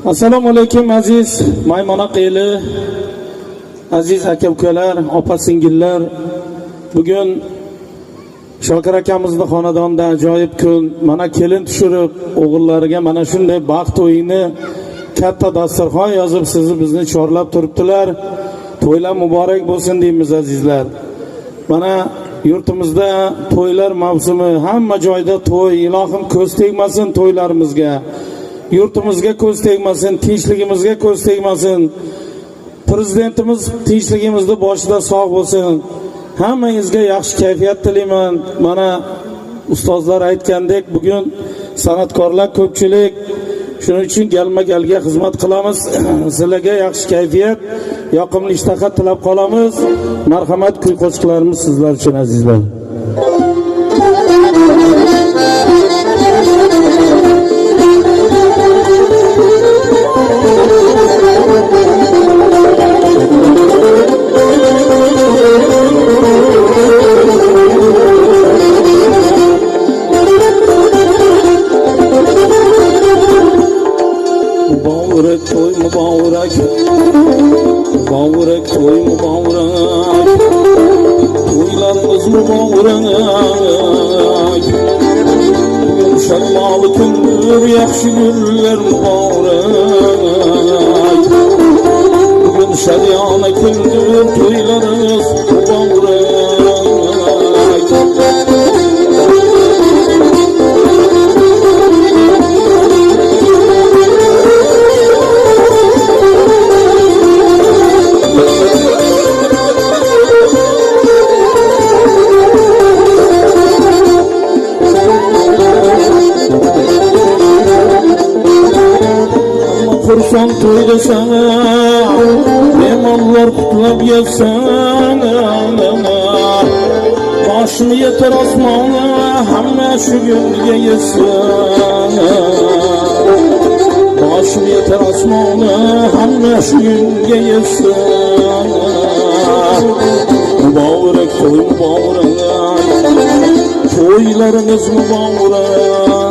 Assalomu alaykum aziz Maymonoq eli, aziz aka-ukalar, opa-singillar. Bugun Shokir akamizning xonadonida ajoyib kun. Mana kelin tushirib, o'g'illariga mana shunday baxt to'yini katta dasturxon yozib sizni bizni chorlab turibdilar. To'ylar muborak bo'lsin deymiz azizlar. Mana yurtimizda to'ylar mavsumi, hamma joyda to'y. Ilohim ko'z tegmasin to'ylarimizga. Yurtimizga ko'z tegmasin, tinchligimizga ko'z tegmasin. Prezidentimiz tinchligimizni boshida sog' bo'lsin. Hammangizga yaxshi kayfiyat tilayman. Mana ustozlar aytgandek, bugun san'atkorlar ko'pchilik. Shuning uchun galma-galga xizmat qilamiz. Sizlarga yaxshi kayfiyat, yoqimli ishtaha tilab qolamiz. Marhamat, kuy qo'shiqlarimiz sizlar uchun azizlar. Muborak to'y muborak, muborak to'y muborak, to'ylarimiz muborak. Bugun sharmoli kundir, yaxshi kunlar muborak. Bugun shadiyona kundir, to'ylarimiz muborak. Kursan to'ylasan, mehmonlar qutlab yelsan, boshim yetar osmonga, hamma shu kunga yetsin. Boshim yetar osmonga, hamma shu kunga yetsin. Muborak to'y muborak, to'ylarimiz muborak.